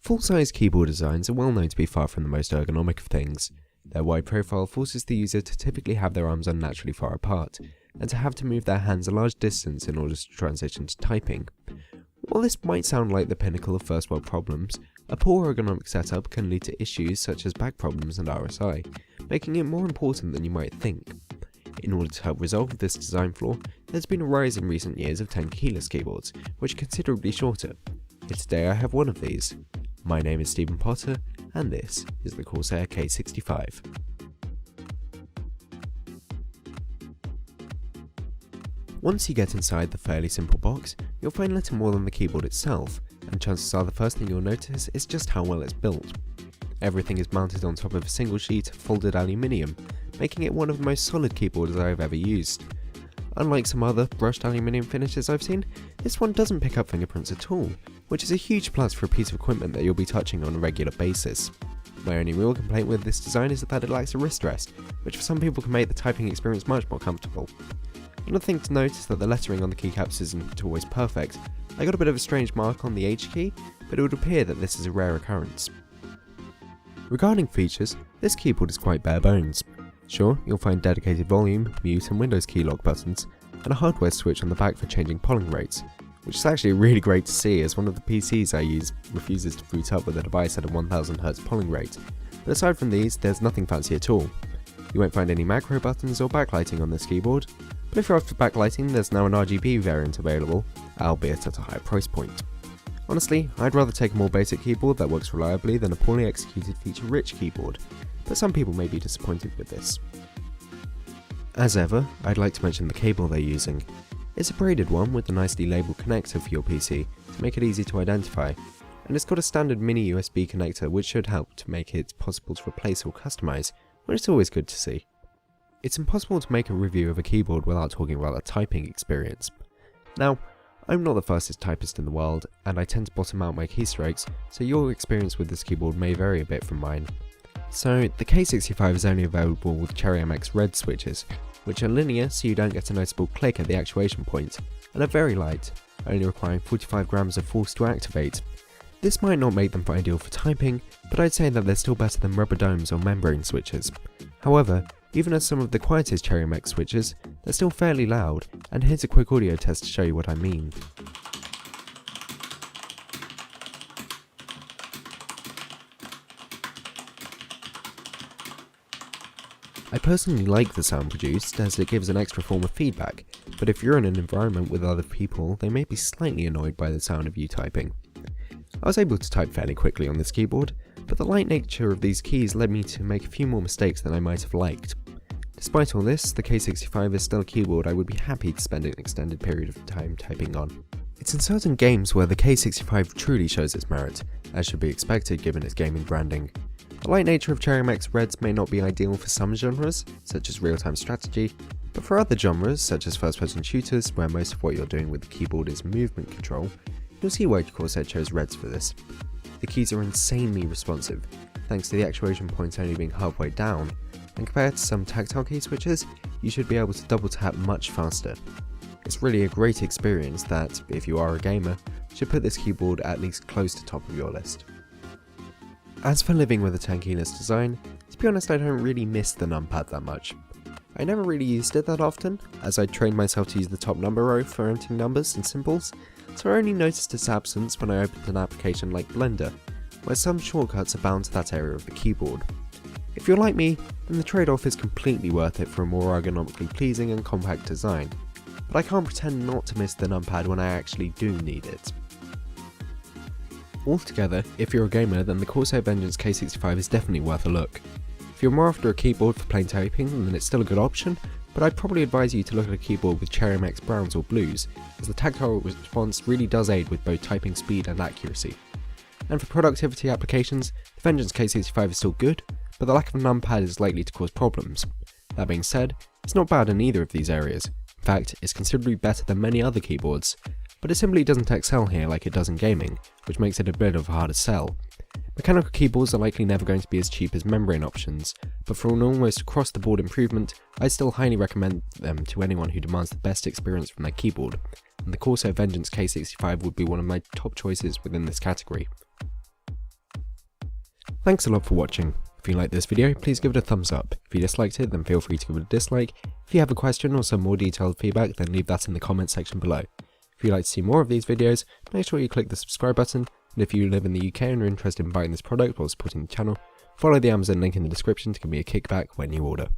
Full-size keyboard designs are well known to be far from the most ergonomic of things. Their wide profile forces the user to typically have their arms unnaturally far apart, and to have to move their hands a large distance in order to transition to typing. While this might sound like the pinnacle of first world problems, a poor ergonomic setup can lead to issues such as back problems and RSI, making it more important than you might think. In order to help resolve this design flaw, there's been a rise in recent years of Tenkeyless keyboards, which are considerably shorter. And today I have one of these. My name is Stephen Potter, and this is the Corsair K65. Once you get inside the fairly simple box, you'll find little more than the keyboard itself, and chances are the first thing you'll notice is just how well it's built. Everything is mounted on top of a single sheet of folded aluminium, making it one of the most solid keyboards I've ever used. Unlike some other brushed aluminium finishes I've seen, this one doesn't pick up fingerprints at all, which is a huge plus for a piece of equipment that you'll be touching on a regular basis. My only real complaint with this design is that it lacks a wrist rest, which for some people can make the typing experience much more comfortable. Another thing to note is that the lettering on the keycaps isn't always perfect. I got a bit of a strange mark on the H key, but it would appear that this is a rare occurrence. Regarding features, this keyboard is quite bare bones. Sure, you'll find dedicated volume, mute and Windows key lock buttons, and a hardware switch on the back for changing polling rates, which is actually really great to see as one of the PCs I use refuses to boot up with a device at a 1000Hz polling rate. But aside from these, there's nothing fancy at all. You won't find any macro buttons or backlighting on this keyboard, but if you're after backlighting, there's now an RGB variant available, albeit at a higher price point. Honestly, I'd rather take a more basic keyboard that works reliably than a poorly executed feature-rich keyboard, but some people may be disappointed with this. As ever, I'd like to mention the cable they're using. It's a braided one with a nicely labelled connector for your PC to make it easy to identify, and it's got a standard mini USB connector which should help to make it possible to replace or customise, which is always good to see. It's impossible to make a review of a keyboard without talking about the typing experience. Now, I'm not the fastest typist in the world, and I tend to bottom out my keystrokes, so your experience with this keyboard may vary a bit from mine. So, the K65 is only available with Cherry MX red switches, which are linear so you don't get a noticeable click at the actuation point, and are very light, only requiring 45 grams of force to activate. This might not make them ideal for typing, but I'd say that they're still better than rubber domes or membrane switches. However, even as some of the quietest Cherry MX switches, they're still fairly loud, and here's a quick audio test to show you what I mean. I personally like the sound produced as it gives an extra form of feedback, but if you're in an environment with other people, they may be slightly annoyed by the sound of you typing. I was able to type fairly quickly on this keyboard, but the light nature of these keys led me to make a few more mistakes than I might have liked. Despite all this, the K65 is still a keyboard I would be happy to spend an extended period of time typing on. It's in certain games where the K65 truly shows its merit, as should be expected given its gaming branding. The light nature of Cherry MX Reds may not be ideal for some genres, such as real-time strategy, but for other genres, such as first-person shooters, where most of what you're doing with the keyboard is movement control, you'll see why Corsair chose Reds for this. The keys are insanely responsive, thanks to the actuation point only being halfway down, and compared to some tactile key switches, you should be able to double tap much faster. It's really a great experience that, if you are a gamer, should put this keyboard at least close to top of your list. As for living with a Tenkeyless design, to be honest I don't really miss the numpad that much. I never really used it that often, as I trained myself to use the top number row for entering numbers and symbols, so I only noticed its absence when I opened an application like Blender, where some shortcuts are bound to that area of the keyboard. If you're like me, then the trade-off is completely worth it for a more ergonomically pleasing and compact design, but I can't pretend not to miss the numpad when I actually do need it. Altogether, if you're a gamer, then the Corsair Vengeance K65 is definitely worth a look. If you're more after a keyboard for plain typing, then it's still a good option, but I'd probably advise you to look at a keyboard with Cherry MX browns or blues, as the tactile response really does aid with both typing speed and accuracy. And for productivity applications, the Vengeance K65 is still good, but the lack of a numpad is likely to cause problems. That being said, it's not bad in either of these areas. In fact, it's considerably better than many other keyboards, but it simply doesn't excel here like it does in gaming, which makes it a bit of a harder sell. Mechanical keyboards are likely never going to be as cheap as membrane options, but for an almost across the board improvement, I still highly recommend them to anyone who demands the best experience from their keyboard, and the Corsair Vengeance K65 would be one of my top choices within this category. Thanks a lot for watching. If you liked this video, please give it a thumbs up. If you disliked it, then feel free to give it a dislike. If you have a question or some more detailed feedback, then leave that in the comment section below. If you'd like to see more of these videos, make sure you click the subscribe button, and if you live in the UK and are interested in buying this product while supporting the channel, follow the Amazon link in the description to give me a kickback when you order.